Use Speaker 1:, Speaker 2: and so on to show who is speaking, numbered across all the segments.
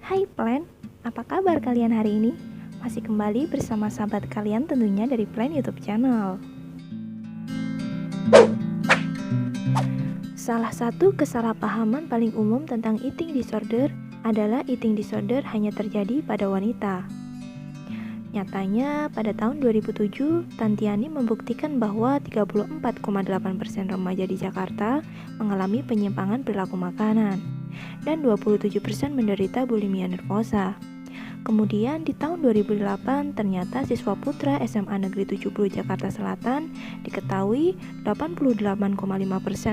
Speaker 1: Hai Plan, apa kabar kalian hari ini? Masih kembali bersama sahabat kalian tentunya dari Plan YouTube channel. Salah satu kesalahpahaman paling umum tentang eating disorder adalah eating disorder hanya terjadi pada wanita. Nyatanya, pada tahun 2007, Tantiani membuktikan bahwa 34,8% remaja di Jakarta mengalami penyimpangan perilaku makanan dan 27% menderita bulimia nervosa. Kemudian di tahun 2008 ternyata siswa putra SMA Negeri 70 Jakarta Selatan diketahui 88,5%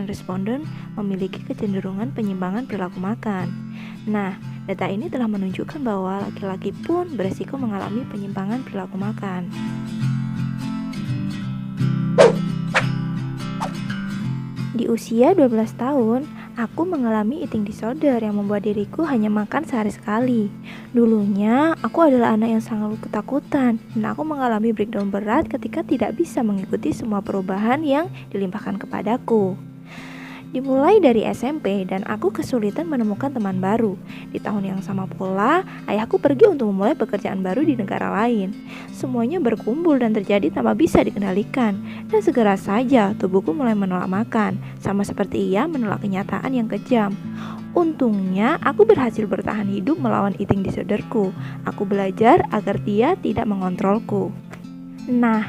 Speaker 1: responden memiliki kecenderungan penyimpangan perilaku makan. Nah, data ini telah menunjukkan bahwa laki-laki pun beresiko mengalami penyimpangan perilaku makan. Di usia 12 tahun, aku mengalami eating disorder yang membuat diriku hanya makan sehari sekali. Dulunya, aku adalah anak yang sangat ketakutan dan aku mengalami breakdown berat ketika tidak bisa mengikuti semua perubahan yang dilimpahkan kepadaku. Dimulai dari SMP dan aku kesulitan menemukan teman baru. Di tahun yang sama pula, ayahku pergi untuk memulai pekerjaan baru di negara lain. Semuanya berkumpul dan terjadi tanpa bisa dikendalikan. Dan segera saja tubuhku mulai menolak makan, sama seperti ia menolak kenyataan yang kejam. Untungnya, aku berhasil bertahan hidup melawan eating disorderku. Aku belajar agar dia tidak mengontrolku. Nah,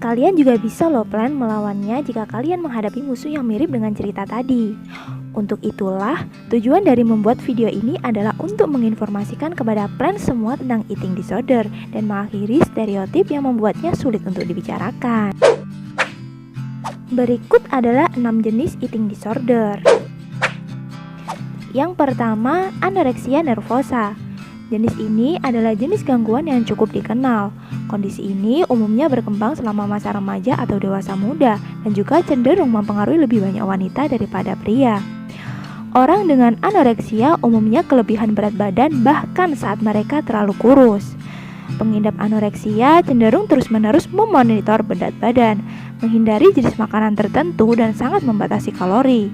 Speaker 1: kalian juga bisa loh Plan melawannya jika kalian menghadapi musuh yang mirip dengan cerita tadi. Untuk itulah, tujuan dari membuat video ini adalah untuk menginformasikan kepada Plan semua tentang eating disorder dan mengakhiri stereotip yang membuatnya sulit untuk dibicarakan. Berikut adalah 6 jenis eating disorder. Yang pertama, anoreksia nervosa. Jenis ini adalah jenis gangguan yang cukup dikenal. Kondisi ini umumnya berkembang selama masa remaja atau dewasa muda dan juga cenderung mempengaruhi lebih banyak wanita daripada pria. Orang dengan anoreksia umumnya kelebihan berat badan bahkan saat mereka terlalu kurus. Pengidap anoreksia cenderung terus-menerus memonitor berat badan, menghindari jenis makanan tertentu dan sangat membatasi kalori.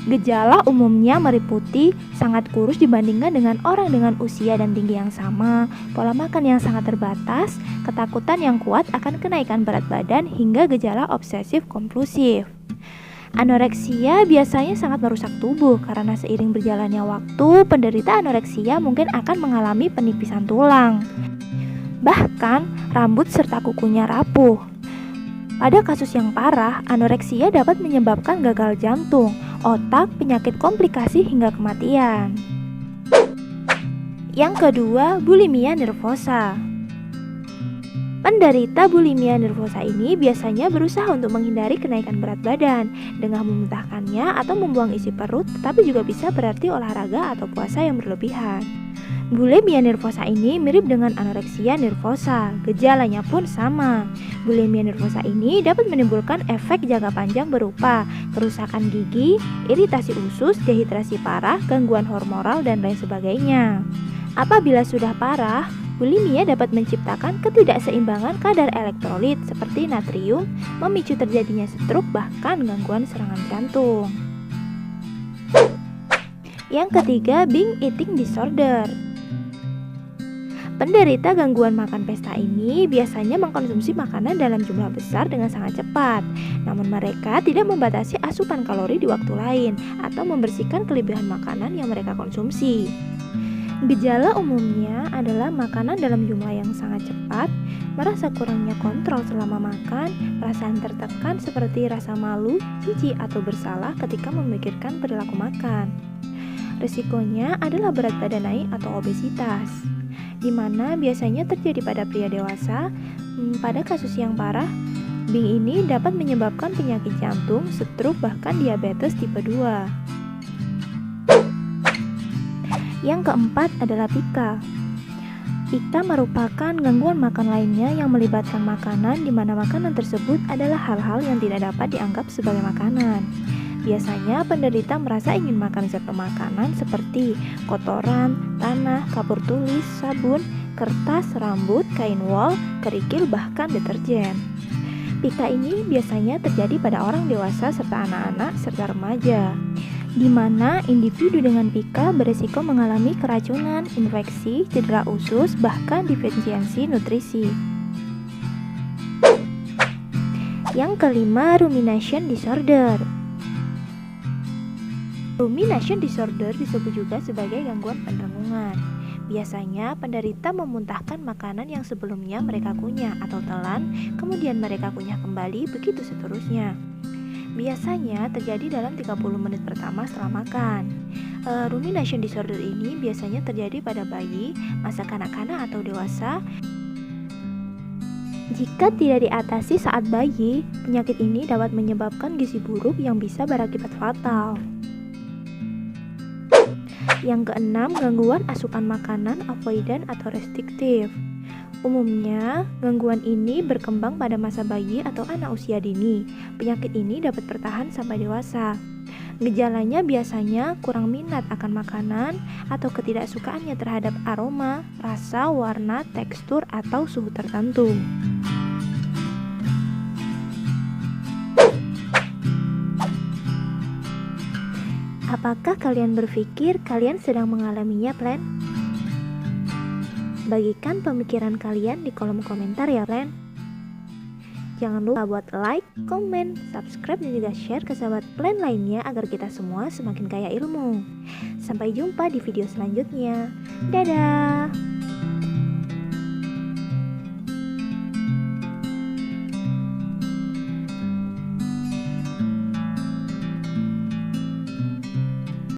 Speaker 1: Gejala umumnya meliputi sangat kurus dibandingkan dengan orang dengan usia dan tinggi yang sama, pola makan yang sangat terbatas, ketakutan yang kuat akan kenaikan berat badan, hingga gejala obsesif kompulsif. Anoreksia biasanya sangat merusak tubuh karena seiring berjalannya waktu, penderita anoreksia mungkin akan mengalami penipisan tulang. Bahkan, rambut serta kukunya rapuh. Pada kasus yang parah, anoreksia dapat menyebabkan gagal jantung, otak, penyakit komplikasi hingga kematian. Yang kedua, bulimia nervosa. Penderita bulimia nervosa ini biasanya berusaha untuk menghindari kenaikan berat badan dengan memuntahkannya atau membuang isi perut, tetapi juga bisa berarti olahraga atau puasa yang berlebihan. Bulimia nervosa ini mirip dengan anoreksia nervosa, gejalanya pun sama. Bulimia nervosa ini dapat menimbulkan efek jangka panjang berupa kerusakan gigi, iritasi usus, dehidrasi parah, gangguan hormonal, dan lain sebagainya. Apabila sudah parah, bulimia dapat menciptakan ketidakseimbangan kadar elektrolit seperti natrium, memicu terjadinya stroke, bahkan gangguan serangan jantung. Yang ketiga, binge eating disorder. Penderita gangguan makan pesta ini biasanya mengkonsumsi makanan dalam jumlah besar dengan sangat cepat. Namun mereka tidak membatasi asupan kalori di waktu lain atau membersihkan kelebihan makanan yang mereka konsumsi. Gejala umumnya adalah makanan dalam jumlah yang sangat cepat, merasa kurangnya kontrol selama makan, perasaan tertekan seperti rasa malu, jijik atau bersalah ketika memikirkan perilaku makan. Risikonya adalah berat badan naik atau obesitas, di mana biasanya terjadi pada pria dewasa. Pada kasus yang parah, binge ini dapat menyebabkan penyakit jantung, stroke, bahkan diabetes tipe 2. Yang keempat adalah PICA. PICA merupakan gangguan makan lainnya yang melibatkan makanan, di mana makanan tersebut adalah hal-hal yang tidak dapat dianggap sebagai makanan. Biasanya penderita merasa ingin makan zat makanan seperti kotoran, tanah, kapur tulis, sabun, kertas, rambut, kain wol, kerikil, bahkan deterjen. PICA ini biasanya terjadi pada orang dewasa serta anak-anak serta remaja. di mana individu dengan PIKA beresiko mengalami keracunan, infeksi, cedera usus, bahkan defisiensi nutrisi. Yang kelima, rumination disorder. Rumination disorder disebut juga sebagai gangguan perenungan. Biasanya penderita memuntahkan makanan yang sebelumnya mereka kunyah atau telan, kemudian mereka kunyah kembali, begitu seterusnya. Biasanya terjadi dalam 30 menit pertama setelah makan. Rumination disorder ini biasanya terjadi pada bayi, masa kanak-kanak atau dewasa. Jika tidak diatasi saat bayi, penyakit ini dapat menyebabkan gizi buruk yang bisa berakibat fatal. Yang keenam, gangguan asupan makanan avoidant atau restriktif. Umumnya, gangguan ini berkembang pada masa bayi atau anak usia dini. Penyakit ini dapat bertahan sampai dewasa. Gejalanya biasanya kurang minat akan makanan atau ketidaksukaannya terhadap aroma, rasa, warna, tekstur, atau suhu tertentu. Apakah kalian berpikir kalian sedang mengalaminya, Plan? Bagikan pemikiran kalian di kolom komentar ya, Plan. Jangan lupa buat like, komen, subscribe, dan juga share ke sahabat Plan lainnya agar kita semua semakin kaya ilmu. Sampai jumpa di video selanjutnya. Dadah!